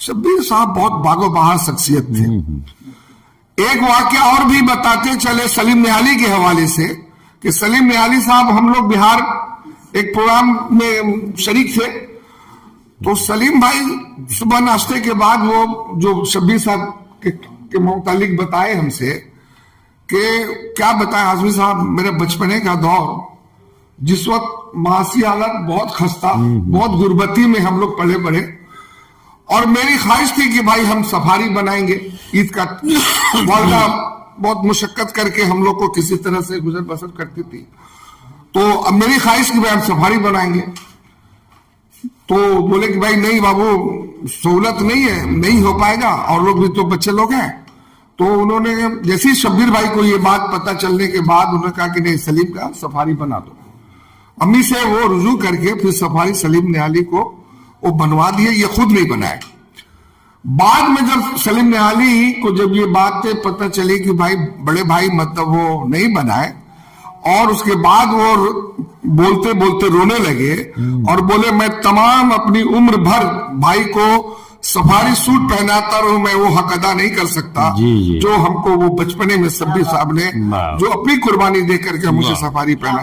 शब्बीर साहब बहुत बागो बहार शख्सियत थे। एक वाक्य और भी बताते चले सलीम निहाली के हवाले से कि सलीम निहाली साहब, हम लोग बिहार एक प्रोग्राम में शरीक थे, तो सलीम भाई सुबह नाश्ते के बाद वो जो शब्बीर साहब के मुतालिक बताए हमसे कि क्या बताएं आजमी साहब, मेरे बचपने का दौर जिस वक्त मासी हालत बहुत खस्ता, बहुत गुर्बती में हम लोग पले बढ़े, और मेरी ख्वाहिश थी कि भाई हम सफारी बनाएंगे ईद का। वालदा बहुत मुशक्कत करके हम लोग को किसी तरह से गुजर बसर करती थी, तो अब मेरी ख्वाहिश की भाई हम सफारी बनाएंगे। तो बोले कि भाई नहीं बाबू, सहूलत नहीं है, नहीं हो पाएगा, और लोग भी तो बच्चे लोग हैं। तो उन्होंने जैसे ही शब्बीर भाई को ये बात पता चलने के बाद उन्होंने कहा कि नहीं, सलीम का सफारी बना दो। अम्मी से वो रुजू करके फिर सफारी सलीम निहाली को वो बनवा दिए, ये खुद नहीं बनाए। बाद में जब सलीम निहाली को जब ये बात पता चली कि भाई बड़े भाई मतलब वो नहीं बनाए, और उसके बाद वो बोलते बोलते रोने लगे और बोले मैं तमाम अपनी उम्र भर भाई को सफारी सूट पहनाता रहूं, मैं वो हक अदा नहीं कर सकता जो हमको वो बचपने में शब्बीर साहब ने जो अपनी कुर्बानी दे करके मुझे सफारी पहना।